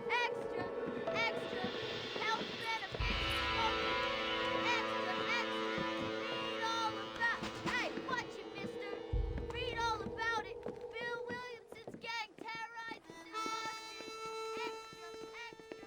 Extra, extra, health benefits smoking. Extra, extra, read all about. Hey, watch it, mister. Read all about it. Bill Williamson's gang terrorizes New Orleans. Extra, extra.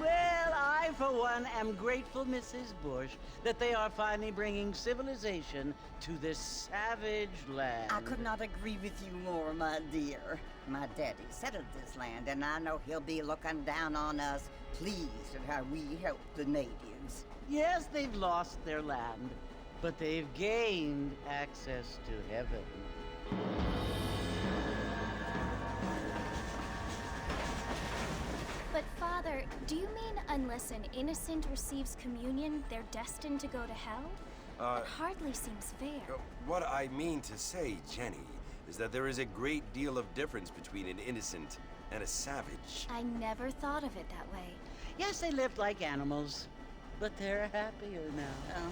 Well, I, for one, am grateful, Mrs. Bush, that they are finally bringing civilization to this savage land. I could not agree with you more, my dear. My daddy settled this land, and I know he'll be looking down on us, pleased at how we help the natives. Yes, they've lost their land, but they've gained access to heaven. But Father, do you mean unless an innocent receives communion, they're destined to go to hell? That hardly seems fair. What I mean to say, Jenny, is that there is a great deal of difference between an innocent and a savage. I never thought of it that way. Yes, they lived like animals, but they're happier now.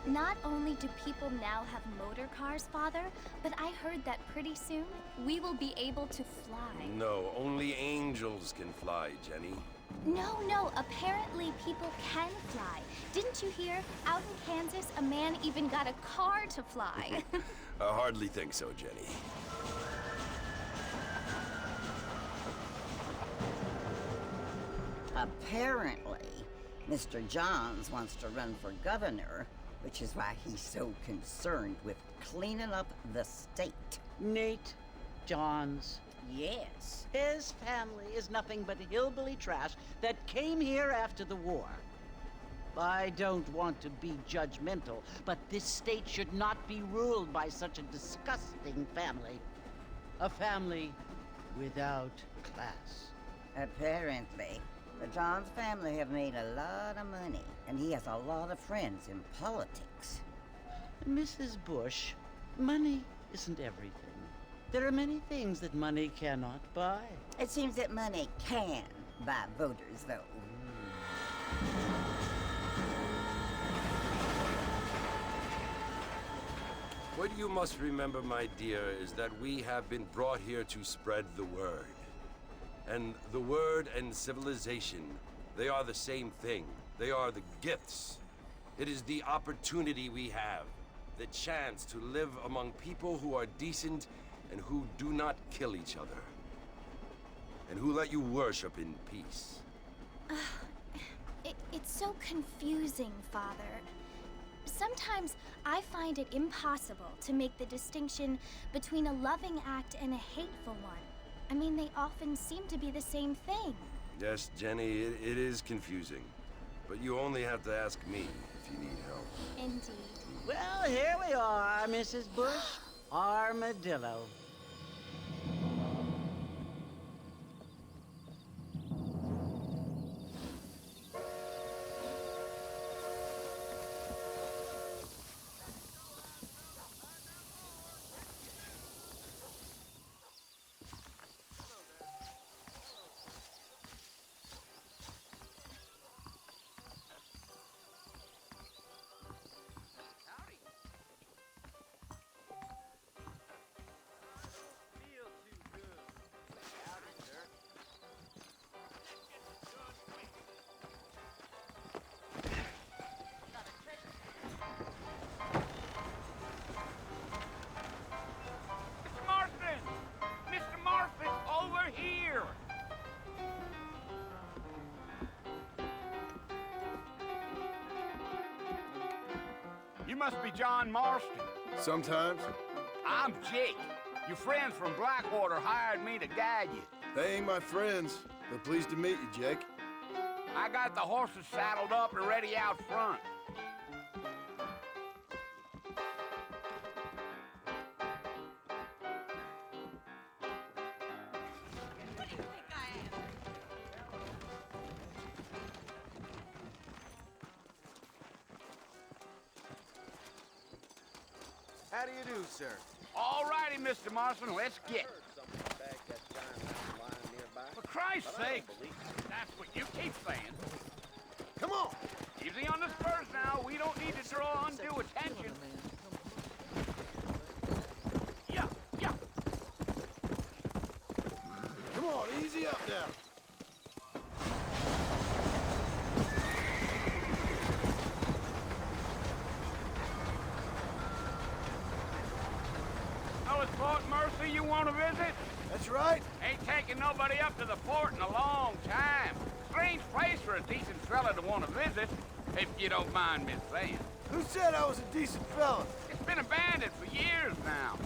Not only do people now have motor cars, Father, but I heard that pretty soon we will be able to fly. No, only angels can fly, Jenny. No, apparently people can fly. Didn't you hear? Out in Kansas, a man even got a car to fly. I hardly think so, Jenny. Apparently, Mr. Johns wants to run for governor, which is why he's so concerned with cleaning up the state. Nate Johns. Yes. His family is nothing but hillbilly trash that came here after the war. I don't want to be judgmental, but this state should not be ruled by such a disgusting family. A family without class. Apparently, the Johns family have made a lot of money, and he has a lot of friends in politics. Mrs. Bush, money isn't everything. There are many things that money cannot buy. It seems that money can buy voters, though. What you must remember, my dear, is that we have been brought here to spread the word. And the word and civilization, they are the same thing. They are the gifts. It is the opportunity we have, the chance to live among people who are decent and who do not kill each other, and who let you worship in peace. It's so confusing, Father. Sometimes I find it impossible to make the distinction between a loving act and a hateful one. I mean, they often seem to be the same thing. Yes, Jenny, it is confusing. But you only have to ask me if you need help. Indeed. Well, here we are, Mrs. Bush. Armadillo. You must be John Marston. Sometimes. I'm Jake. Your friends from Blackwater hired me to guide you. They ain't my friends, but pleased to meet you, Jake. I got the horses saddled up and ready out front. How do you do, sir? All righty, Mr. Marston, let's get. For Christ's sake, that's what you keep saying. Come on! Easy on the spurs now. We don't need to draw undue attention. Yeah, yeah. Come on, easy up now. Oh, it's Fort Mercy you want to visit? That's right. Ain't taking nobody up to the fort in a long time. Strange place for a decent fella to want to visit, if you don't mind me saying. Who said I was a decent fella? It's been abandoned for years now.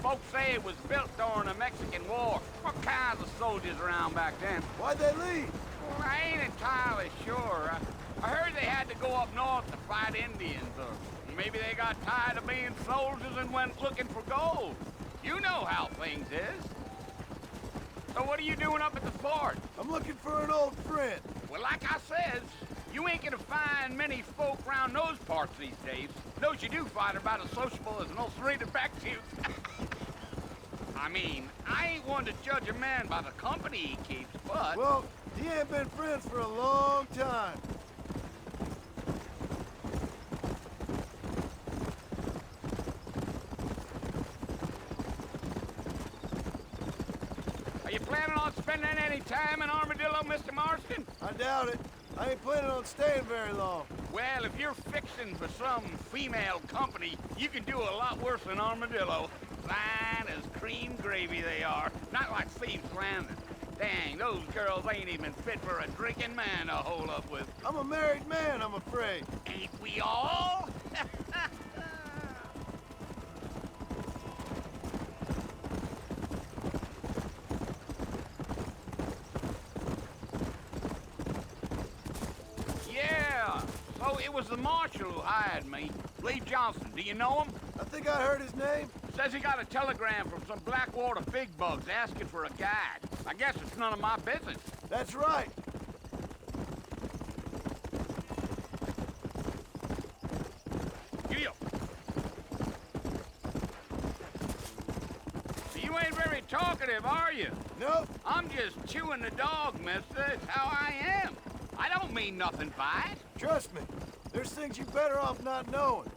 Folks say it was built during the Mexican War. What kinds of soldiers around back then? Why'd they leave? Well, I ain't entirely sure. I heard they had to go up north to fight Indians, or maybe they got tired of being soldiers and went looking for gold. You know how things is. So what are you doing up at the fort? I'm looking for an old friend. Well, like I says, you ain't gonna find many folk around those parts these days. Those you do find are about as sociable as an ulcerated back tooth. I mean, I ain't one to judge a man by the company he keeps, but... Well, he ain't been friends for a long time. Are you planning on spending any time in Armadillo, Mr. Marston? I doubt it. I ain't planning on staying very long. Well, if you're fixing for some female company, you can do a lot worse than Armadillo. Fine as cream gravy they are. Not like Thieves Landing. Dang, those girls ain't even fit for a drinking man to hole up with. I'm a married man, I'm afraid. Ain't we all? Yeah, so it was the marshal who hired me. Lee Johnson, do you know him? I think I heard his name. Says he got a telegram from some Blackwater big bugs asking for a guide. I guess it's none of my business. That's right. Giddy up. You ain't very talkative, are you? Nope. I'm just chewing the dog, mister. It's how I am. I don't mean nothing by it. Trust me. There's things you better off not knowing.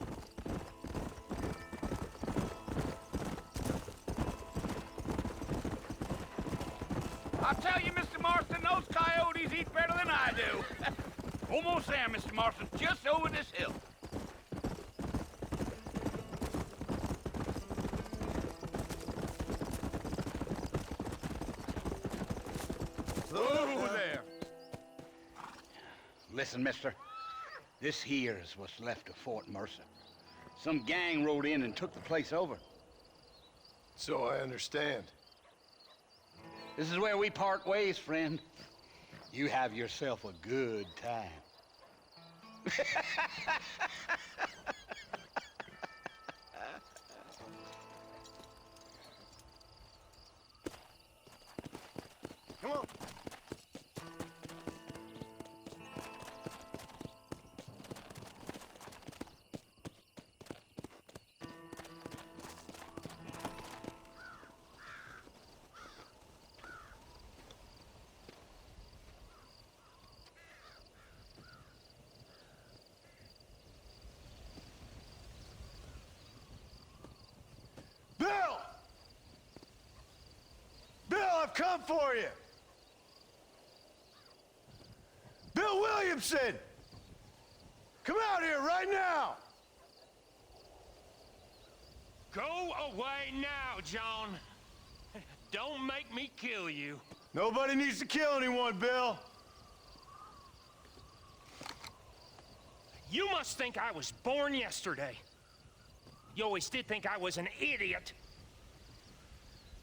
I'll tell you, Mr. Marston, those coyotes eat better than I do. Almost there, Mr. Marston, just over this hill. Over there. Listen, mister. This here is what's left of Fort Mercer. Some gang rode in and took the place over. So I understand. This is where we part ways, friend. you have yourself a good time. Come on. Bill! Bill, I've come for you! Bill Williamson! Come out here right now! Go away now, John. Don't make me kill you. Nobody needs to kill anyone, Bill. You must think I was born yesterday. You always did think I was an idiot.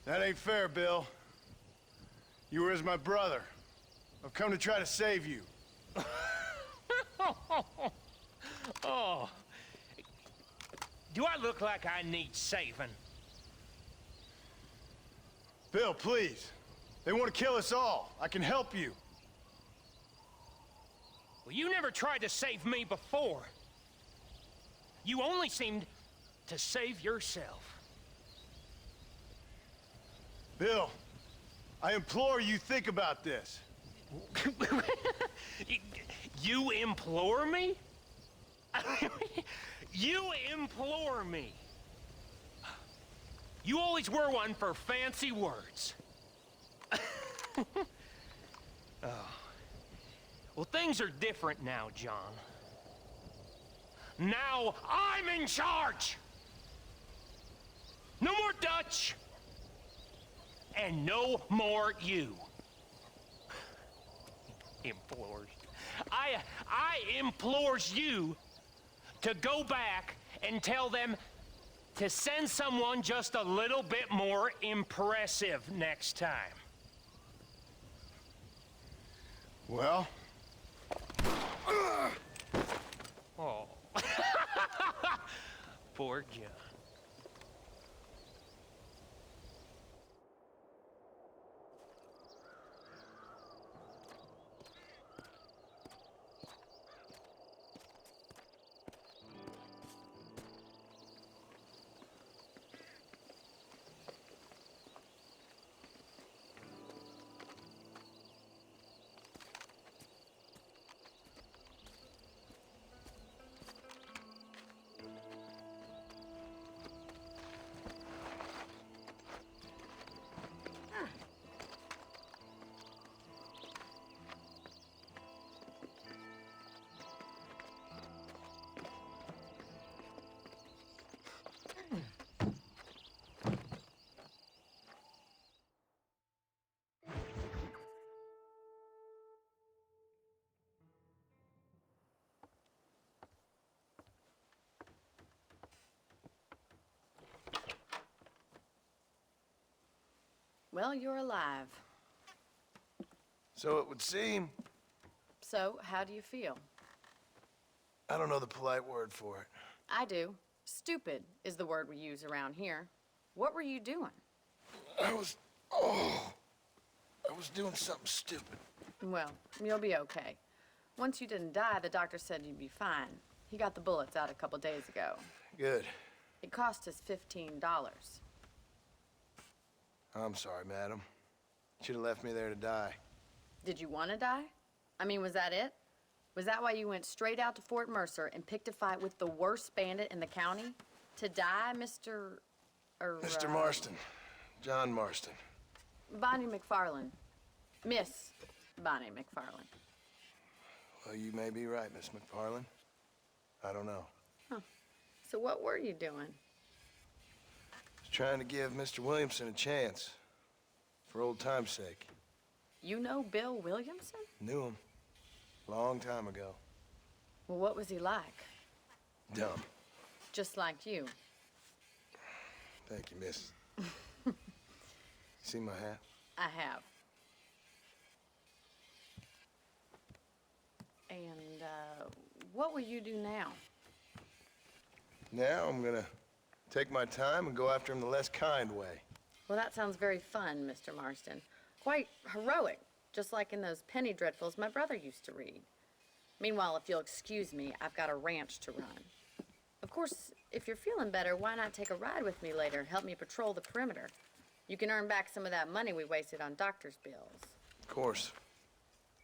That ain't fair, Bill. You were as my brother. I've come to try to save you. Oh. Do I look like I need saving? Bill, please. They want to kill us all. I can help you. Well, you never tried to save me before. You only seemed to save yourself. Bill, I implore you think about this. You implore me? You implore me. You always were one for fancy words. Oh. Well, things are different now, John. Now I'm in charge! No more Dutch! And no more you. Implores. I implores you to go back and tell them to send someone just a little bit more impressive next time. Well? Oh. Poor John. Well, you're alive. So it would seem. So, how do you feel? I don't know the polite word for it. I do. Stupid is the word we use around here. What were you doing? I was doing something stupid. Well, you'll be okay. Once you didn't die, the doctor said you'd be fine. He got the bullets out a couple days ago. Good. It cost us $15. I'm sorry, madam. Should have left me there to die. Did you want to die? I mean, was that it? Was that why you went straight out to Fort Mercer and picked a fight with the worst bandit in the county? To die, Mr. Mr. Marston. John Marston. Bonnie McFarland. Miss Bonnie McFarland. Well, you may be right, Miss McFarland. I don't know. Huh. So what were you doing? Trying to give Mr. Williamson a chance. For old time's sake. You know Bill Williamson? Knew him. Long time ago. Well, what was he like? Dumb. Just like you. Thank you, miss. See my hat? I have. what will you do now? Now I'm gonna take my time and go after him the less kind way. Well, that sounds very fun, Mr. Marston. Quite heroic, just like in those penny dreadfuls my brother used to read. Meanwhile, if you'll excuse me, I've got a ranch to run. Of course, if you're feeling better, why not take a ride with me later and help me patrol the perimeter? You can earn back some of that money we wasted on doctor's bills. Of course.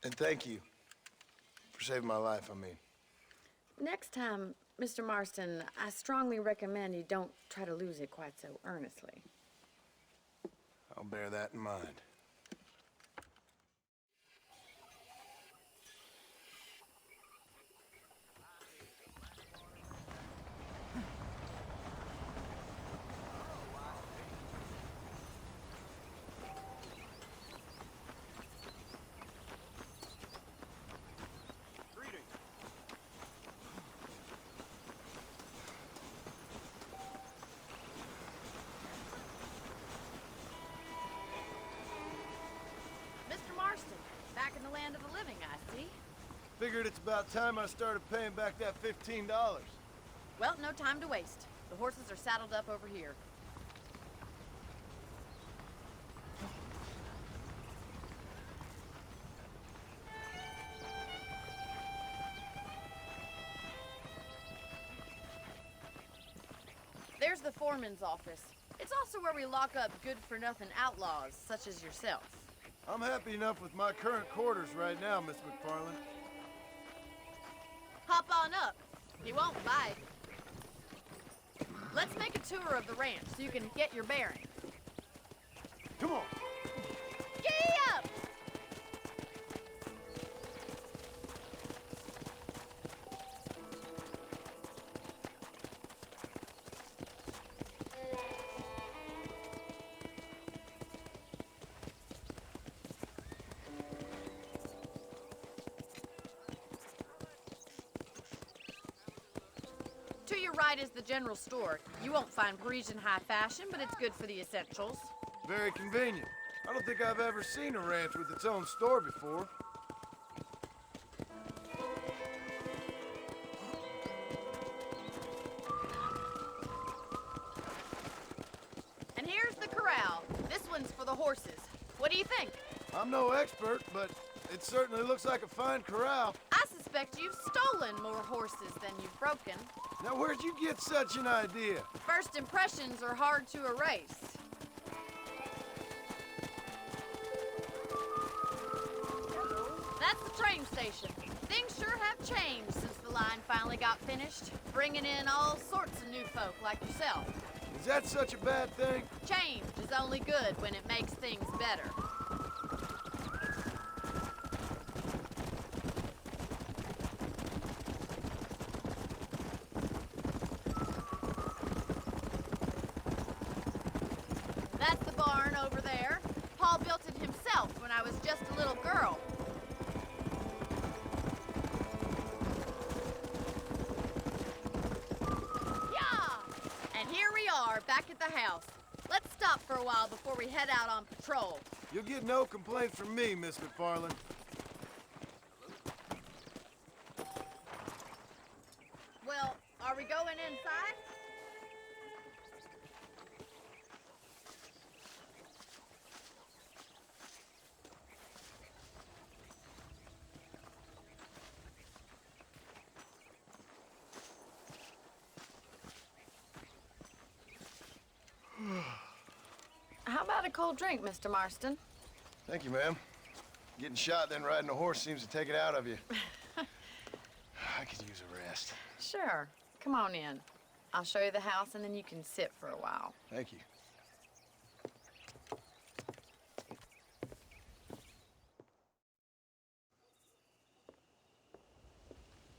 And thank you for saving my life, I mean. Next time, Mr. Marston, I strongly recommend you don't try to lose it quite so earnestly. I'll bear that in mind. Mr. Marston, back in the land of the living, I see. Figured it's about time I started paying back that $15. Well, no time to waste. The horses are saddled up over here. There's the foreman's office. It's also where we lock up good-for-nothing outlaws, such as yourself. I'm happy enough with my current quarters right now, Miss McFarland. Hop on up. He won't bite. Let's make a tour of the ranch so you can get your bearings. Come on. Giddy up! To your right is the general store. You won't find Parisian high fashion, but it's good for the essentials. Very convenient. I don't think I've ever seen a ranch with its own store before. And here's the corral. This one's for the horses. What do you think? I'm no expert, but it certainly looks like a fine corral. I suspect you've stolen more horses than you've broken. Now, where'd you get such an idea? First impressions are hard to erase. That's the train station. Things sure have changed since the line finally got finished, bringing in all sorts of new folk like yourself. Is that such a bad thing? Change is only good when it makes things better. That's the barn over there. Paul built it himself when I was just a little girl. Yeah! And here we are, back at the house. Let's stop for a while before we head out on patrol. You'll get no complaints from me, Miss McFarland. Well, are we going inside? How about a cold drink, Mr. Marston? Thank you, ma'am. Getting shot, then riding a horse seems to take it out of you. I could use a rest. Sure. Come on in. I'll show you the house, and then you can sit for a while. Thank you.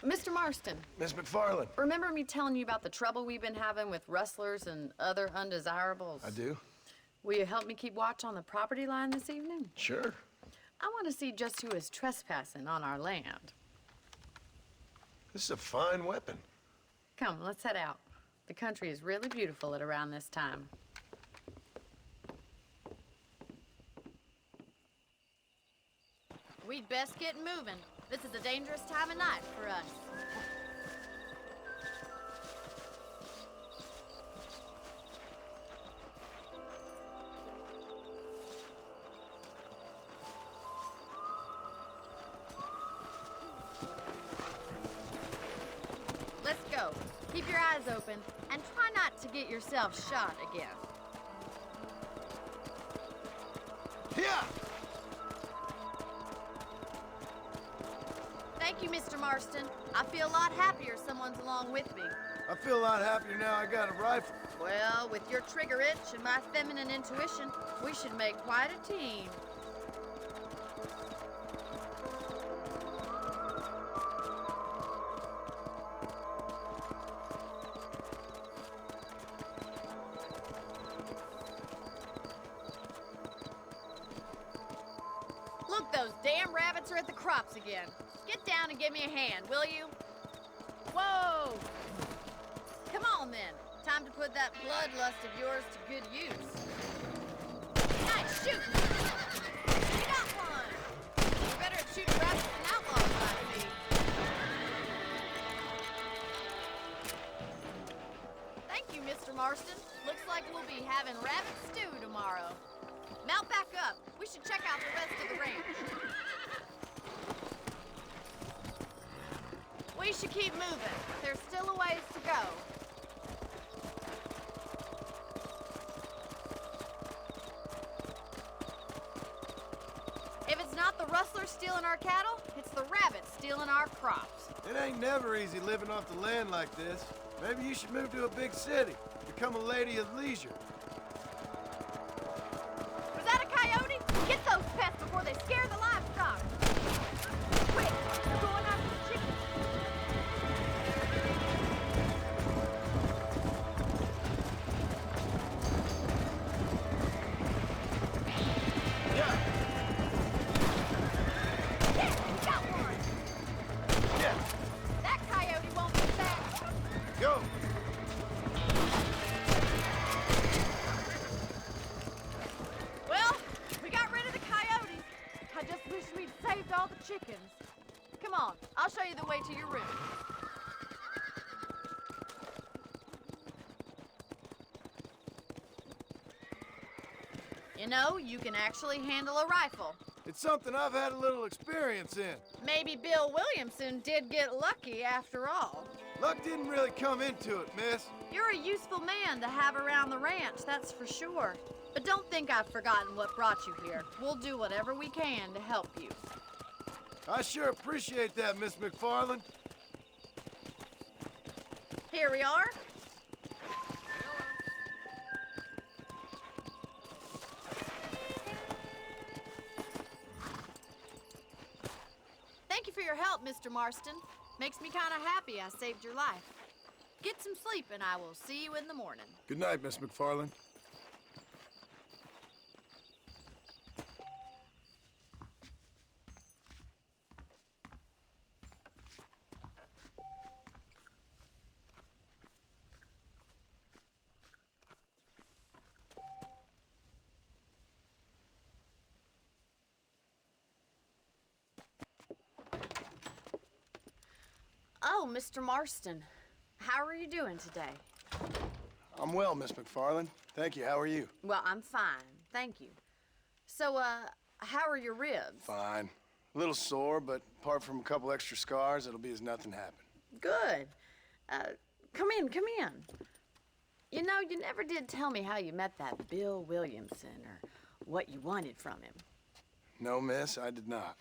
Mr. Marston, Miss McFarland. remember me telling you about the trouble we've been having with rustlers and other undesirables? I do? Will you help me keep watch on the property line this evening? Sure. I want to see just who is trespassing on our land. This is a fine weapon. Come, let's head out. The country is really beautiful at around this time. We'd best get moving. This is a dangerous time of night for us. Keep your eyes open and try not to get yourself shot again. Yeah! Thank you, Mr. Marston. I feel a lot happier someone's along with me. I feel a lot happier now I got a rifle. Well, with your trigger itch and my feminine intuition, we should make quite a team. Look, those damn rabbits are at the crops again. Get down and give me a hand, will you? Whoa! Come on, then. Time to put that bloodlust of yours to good use. Nice shooting! You got one! You're better at shooting rabbits than outlaws, I see. Thank you, Mr. Marston. Looks like we'll be having rabbit stew tomorrow. Mount back up. We should check out the rest of the ranch. We should keep moving. There's still a ways to go. If it's not the rustlers stealing our cattle, it's the rabbits stealing our crops. It ain't never easy living off the land like this. Maybe you should move to a big city. Become a lady of leisure. Was that a coyote? Get those pests before they scare the livestock. Quick, we're going after the chickens. Yeah! Yeah, we got one. Yeah! That coyote won't be back. Go! Well, we got rid of the coyotes. I just wish we'd saved all the chickens. Come on, I'll show you the way to your room. You know, you can actually handle a rifle. It's something I've had a little experience in. Maybe Bill Williamson did get lucky after all. Luck didn't really come into it, miss. You're a useful man to have around the ranch, that's for sure. But don't think I've forgotten what brought you here. We'll do whatever we can to help you. I sure appreciate that, Miss McFarland. Here we are. Thank you for your help, Mr. Marston. Makes me kind of happy I saved your life. Get some sleep and I will see you in the morning. Good night, Miss McFarland. Oh, Mr. Marston. How are you doing today? I'm well, Miss McFarland. Thank you. How are you? Well, I'm fine. Thank you. So, how are your ribs? Fine. A little sore, but apart from a couple extra scars, it'll be as nothing happened. Good. Come in, come in. You know, you never did tell me how you met that Bill Williamson or what you wanted from him. No, miss, I did not.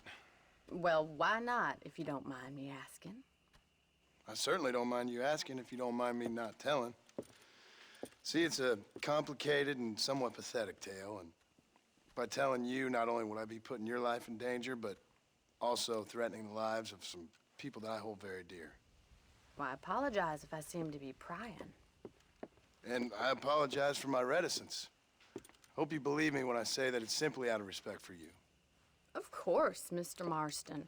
Well, why not, if you don't mind me asking? I certainly don't mind you asking if you don't mind me not telling. See, it's a complicated and somewhat pathetic tale, and by telling you, not only would I be putting your life in danger, but also threatening the lives of some people that I hold very dear. Well, I apologize if I seem to be prying. And I apologize for my reticence. Hope you believe me when I say that it's simply out of respect for you. Of course, Mr. Marston.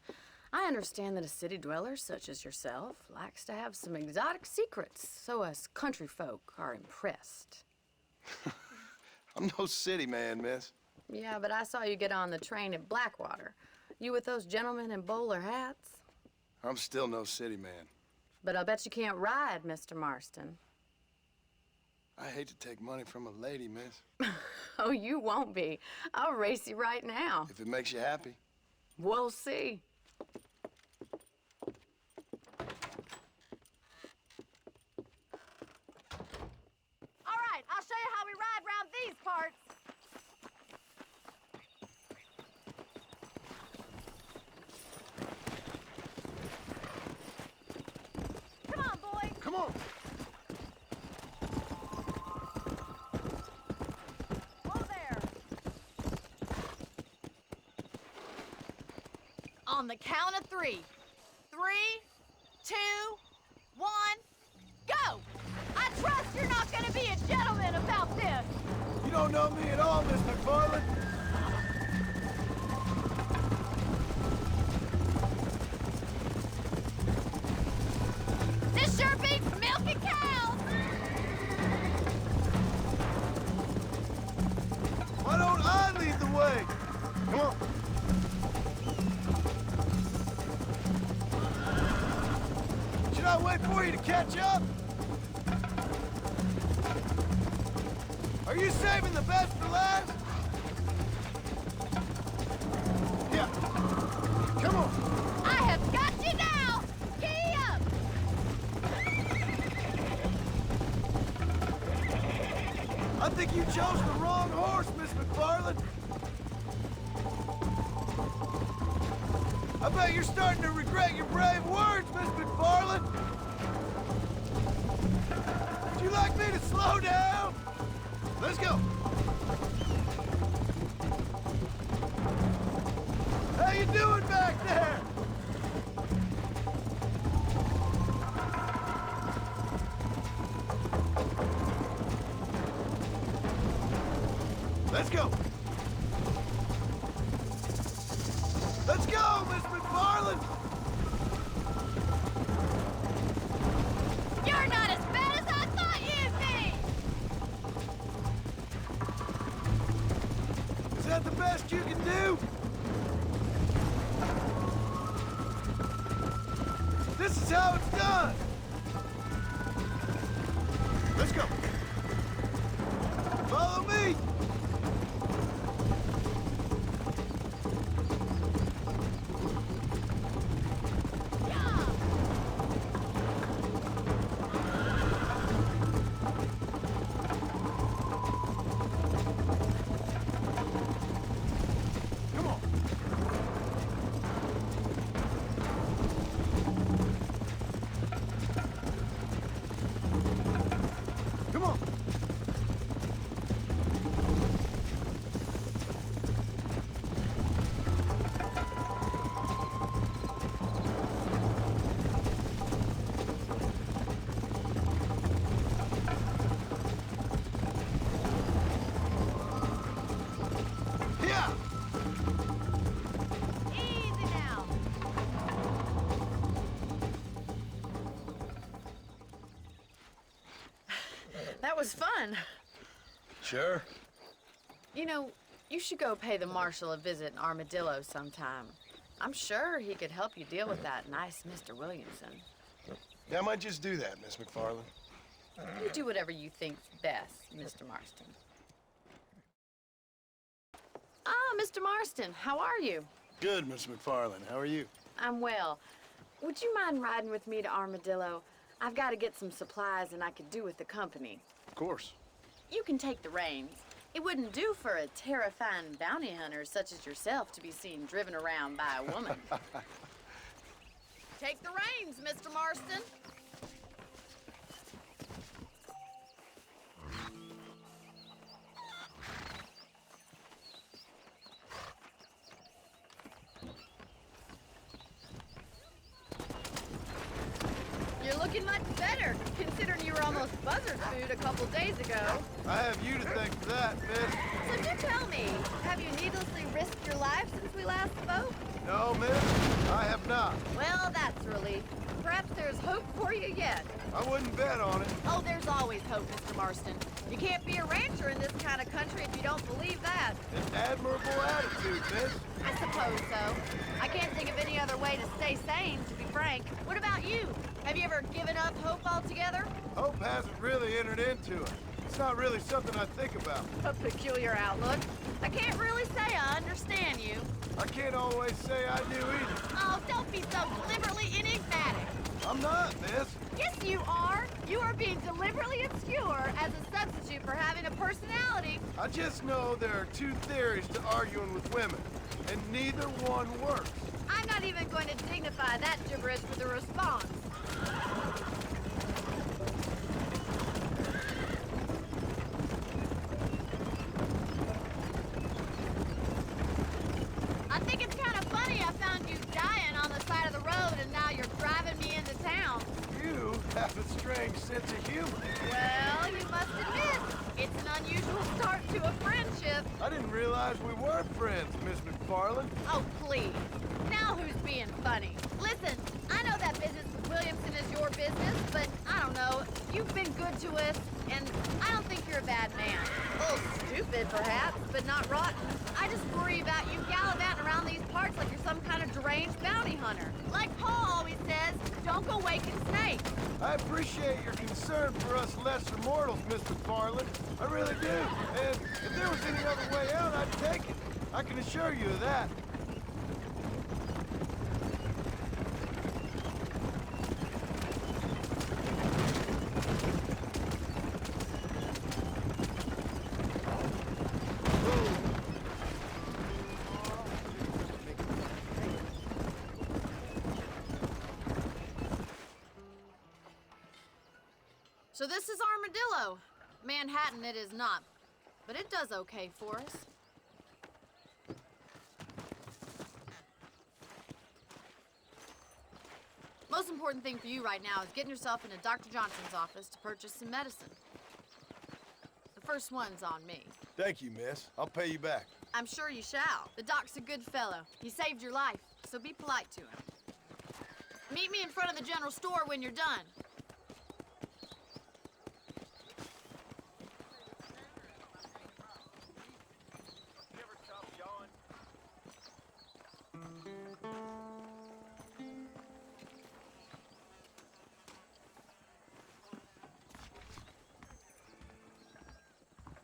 I understand that a city dweller such as yourself likes to have some exotic secrets, so us country folk are impressed. I'm no city man, miss. Yeah, but I saw you get on the train at Blackwater. You with those gentlemen in bowler hats? I'm still no city man. But I'll bet you can't ride, Mr. Marston. I hate to take money from a lady, miss. Oh, you won't be. I'll race you right now. If it makes you happy. We'll see. on! Whoa there! On the count of 3. 3, 2, 1, go! I trust you're not gonna be a gentleman about this! You don't know me at all, Miss McFarland. This sure beats milking cows! Why don't I lead the way? Come on. Should I wait for you to catch up? Are you saving the best for last? Yeah. Come on. I have got you now! Giddy up! I think you chose the wrong horse, Miss McFarland. I bet you're starting to regret your brave words, Miss McFarland. Would you like me to slow down? Let's go. How you doing back there? Let's go. Let's go, Miss McFarland. You're not as bad as I thought you'd be! Is that the best you can do? This is how it's done. Let's go. Follow me. Come on. Come on. Yeah. Easy now! That was fun. Sure. You know, you should go pay the marshal a visit in Armadillo sometime. I'm sure he could help you deal with that nice Mr. Williamson. Yeah, I might just do that, Miss McFarland. You do whatever you think's best, Mr. Marston. Ah, Mr. Marston, how are you? Good, Miss McFarland. How are you? I'm well. Would you mind riding with me to Armadillo? I've got to get some supplies and I could do with the company. Of course. You can take the reins. It wouldn't do for a terrifying bounty hunter such as yourself to be seen driven around by a woman. Take the reins, Mr. Marston. You're looking much better, considering you were almost buzzard food a couple days ago. I have you to thank for that, miss. So do tell me, have you needlessly risked your life since we last spoke? No, miss, I have not. Well, that's a relief. Perhaps there's hope for you yet. I wouldn't bet on it. Oh, there's always hope, Mr. Marston. You can't be a rancher in this kind of country if you don't believe that. An admirable attitude, miss. I suppose so. I can't think of any other way to stay sane, to be frank. What about you? Have you ever given up hope altogether? Hope hasn't really entered into it. It's not really something I think about. A peculiar outlook. I can't really say I understand you. I can't always say I do either. Oh, don't be so deliberately enigmatic. I'm not, miss. Yes, you are. You are being deliberately obscure as a substitute for having a personality. I just know there are two theories to arguing with women, and neither one works. I'm not even going to dignify that gibberish with a response. strange sense of humor. Well, you must admit, it's an unusual start to a friendship. I didn't realize we were friends, Miss McFarland. Oh, please. Now who's being funny? Listen, I know that business with Williamson is your business, but I don't know. You've been good to us, and I don't think you're a bad man. A little stupid, perhaps, but not rotten. I just worry about you gallivanting around these parts like you're some kind of deranged bounty hunter. Like Paul always says, don't go waking snakes. I appreciate your concern for us lesser mortals, Miss McFarland. I really do. And if there was any other way out, I'd take it. I can assure you of that. So this is Armadillo. Manhattan it is not, but it does okay for us. Most important thing for you right now is getting yourself into Dr. Johnson's office to purchase some medicine. The first one's on me. Thank you, miss. I'll pay you back. I'm sure you shall. The doc's a good fellow. He saved your life, so be polite to him. Meet me in front of the general store when you're done.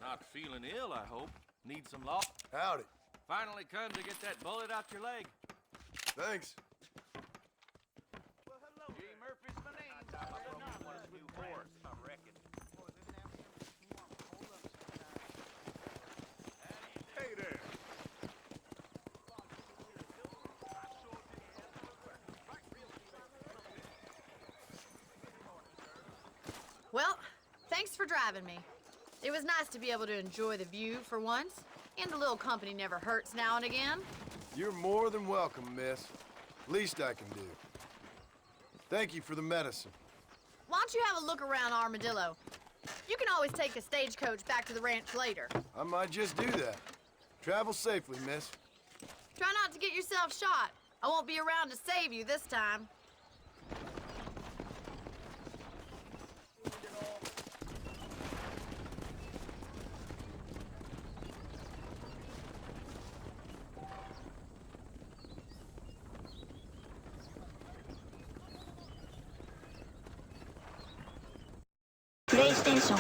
Not feeling ill, I hope. Need some law. Howdy. Finally come to get that bullet out your leg. Thanks. G. Murphy's my name. I want a new horse, I reckon. Hey there. Well, thanks for driving me. It was nice to be able to enjoy the view for once, and a little company never hurts now and again. You're more than welcome, miss. Least I can do. Thank you for the medicine. Why don't you have a look around Armadillo? You can always take a stagecoach back to the ranch later. I might just do that. Travel safely, miss. Try not to get yourself shot. I won't be around to save you this time. PlayStation